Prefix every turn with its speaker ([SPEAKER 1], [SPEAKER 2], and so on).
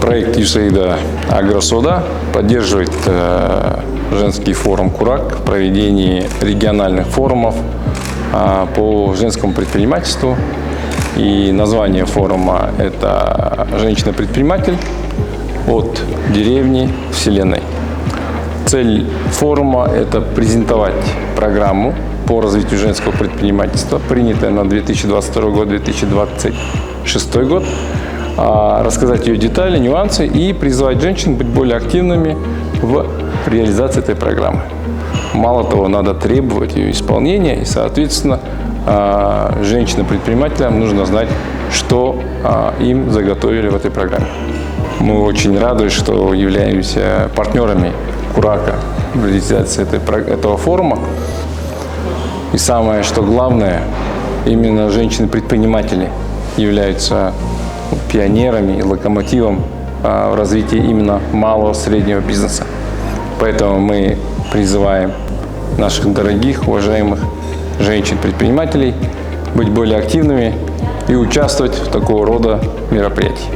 [SPEAKER 1] Проект USAID «Агросода» поддерживает женский форум «Курак» в проведении региональных форумов по женскому предпринимательству. И название форума – это «Женщина-предприниматель от деревни Вселенной». Цель форума – это презентовать программу по развитию женского предпринимательства, принятая на 2022 год, 2026 год, рассказать ее детали, нюансы и призвать женщин быть более активными в реализации этой программы. Мало того, надо требовать ее исполнения, и, соответственно, женщинам-предпринимателям нужно знать, что им заготовили в этой программе. Мы очень рады, что являемся партнерами Курака в реализации этого форума. И самое, что главное, именно женщины-предприниматели являются пионерами и локомотивом в развитии именно малого среднего бизнеса. Поэтому мы призываем наших дорогих, уважаемых женщин-предпринимателей быть более активными и участвовать в такого рода мероприятиях.